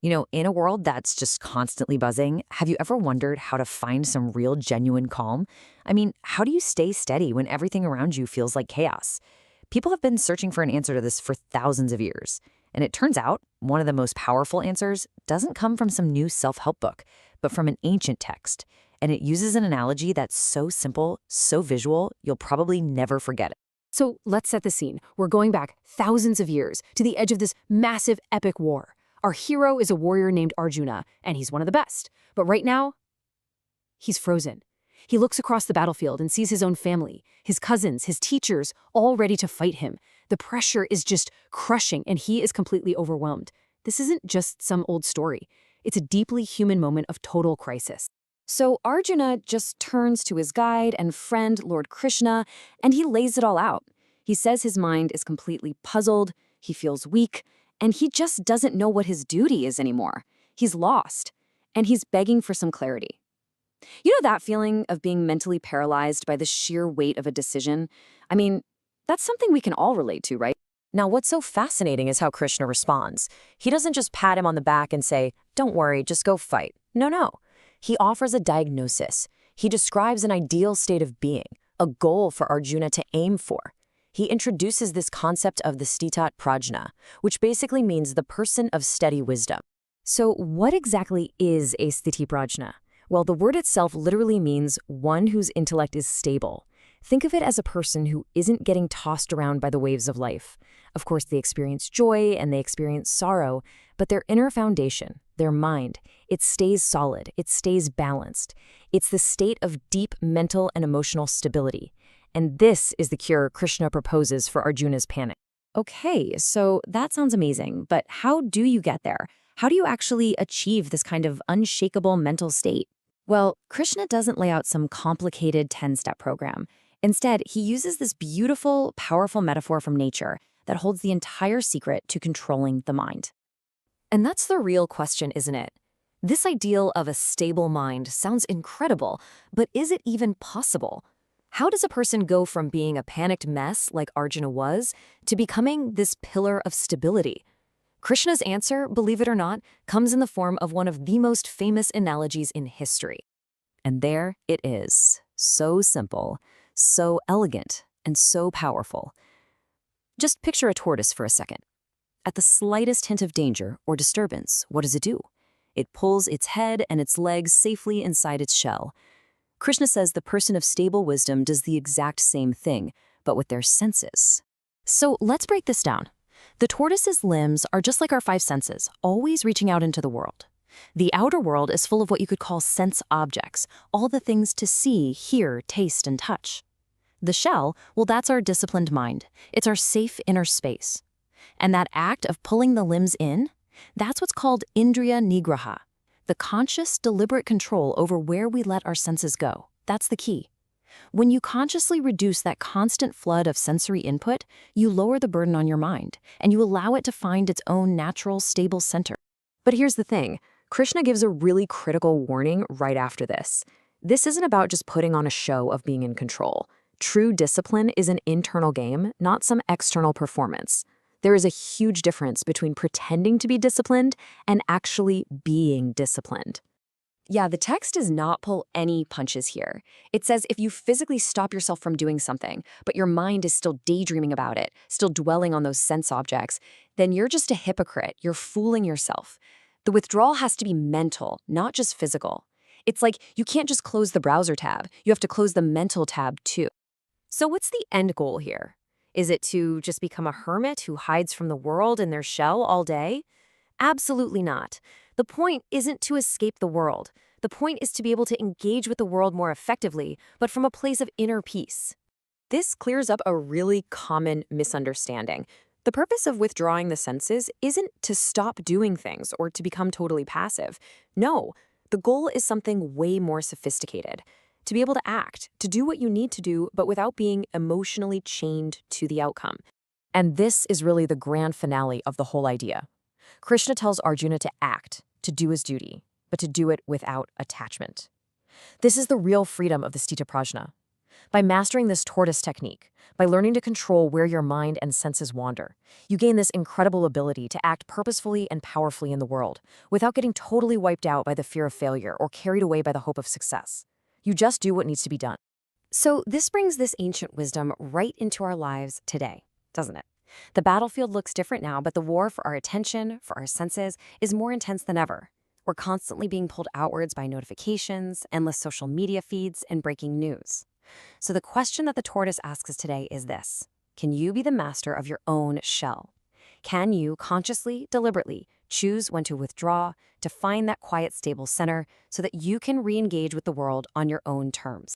In a world that's just constantly buzzing, have you ever wondered how to find some real, genuine calm? How do you stay steady when everything around you feels like chaos? People have been searching for an answer to this for thousands of years. And it turns out one of the most powerful answers doesn't come from some new self-help book, but from an ancient text. And it uses an analogy that's so simple, so visual, you'll probably never forget it. So let's set the scene. We're going back thousands of years to the edge of this massive epic war. Our hero is a warrior named Arjuna, and he's one of the best. But right now, he's frozen. He looks across the battlefield and sees his own family, his cousins, his teachers, all ready to fight him. The pressure is just crushing, and he is completely overwhelmed. This isn't just some old story. It's a deeply human moment of total crisis. So Arjuna just turns to his guide and friend, Lord Krishna, and he lays it all out. He says his mind is completely puzzled, he feels weak, and he just doesn't know what his duty is anymore. He's lost, and he's begging for some clarity. You know that feeling of being mentally paralyzed by the sheer weight of a decision? That's something we can all relate to, right? Now, what's so fascinating is how Krishna responds. He doesn't just pat him on the back and say, "Don't worry, just go fight." No. He offers a diagnosis. He describes an ideal state of being, a goal for Arjuna to aim for. He introduces this concept of the Sthitaprajna, which basically means the person of steady wisdom. So what exactly is a Sthitaprajna? Well, the word itself literally means one whose intellect is stable. Think of it as a person who isn't getting tossed around by the waves of life. Of course, they experience joy and they experience sorrow, but their inner foundation, their mind, it stays solid, it stays balanced. It's the state of deep mental and emotional stability. And this is the cure Krishna proposes for Arjuna's panic. Okay, so that sounds amazing, but how do you get there? How do you actually achieve this kind of unshakable mental state? Well, Krishna doesn't lay out some complicated 10-step program. Instead, he uses this beautiful, powerful metaphor from nature that holds the entire secret to controlling the mind. And that's the real question, isn't it? This ideal of a stable mind sounds incredible, but is it even possible? How does a person go from being a panicked mess like Arjuna was to becoming this pillar of stability? Krishna's answer, believe it or not, comes in the form of one of the most famous analogies in history. And there it is. So simple, so elegant, and so powerful. Just picture a tortoise for a second. At the slightest hint of danger or disturbance, what does it do? It pulls its head and its legs safely inside its shell. Krishna says the person of stable wisdom does the exact same thing, but with their senses. So let's break this down. The tortoise's limbs are just like our five senses, always reaching out into the world. The outer world is full of what you could call sense objects, all the things to see, hear, taste, and touch. The shell, well, that's our disciplined mind. It's our safe inner space. And that act of pulling the limbs in, that's what's called Indriya Nigraha. The conscious, deliberate control over where we let our senses go. That's the key. When you consciously reduce that constant flood of sensory input, you lower the burden on your mind, and you allow it to find its own natural, stable center. But here's the thing. Krishna gives a really critical warning right after this. This isn't about just putting on a show of being in control. True discipline is an internal game, not some external performance. There is a huge difference between pretending to be disciplined and actually being disciplined. Yeah, the text does not pull any punches here. It says if you physically stop yourself from doing something, but your mind is still daydreaming about it, still dwelling on those sense objects, then you're just a hypocrite. You're fooling yourself. The withdrawal has to be mental, not just physical. It's like you can't just close the browser tab. You have to close the mental tab too. So what's the end goal here? Is it to just become a hermit who hides from the world in their shell all day? Absolutely not. The point isn't to escape the world. The point is to be able to engage with the world more effectively, but from a place of inner peace. This clears up a really common misunderstanding. The purpose of withdrawing the senses isn't to stop doing things or to become totally passive. No, the goal is something way more sophisticated. To be able to act, to do what you need to do, but without being emotionally chained to the outcome. And this is really the grand finale of the whole idea. Krishna tells Arjuna to act, to do his duty, but to do it without attachment. This is the real freedom of the Sthitaprajna. By mastering this tortoise technique, by learning to control where your mind and senses wander, you gain this incredible ability to act purposefully and powerfully in the world without getting totally wiped out by the fear of failure or carried away by the hope of success. You just do what needs to be done. So this brings this ancient wisdom right into our lives today, doesn't it? The battlefield looks different now, but the war for our attention, for our senses, is more intense than ever. We're constantly being pulled outwards by notifications, endless social media feeds, and breaking news. So the question that the tortoise asks us today is this: can you be the master of your own shell? Can you consciously, deliberately choose when to withdraw, to find that quiet, stable center so that you can re-engage with the world on your own terms?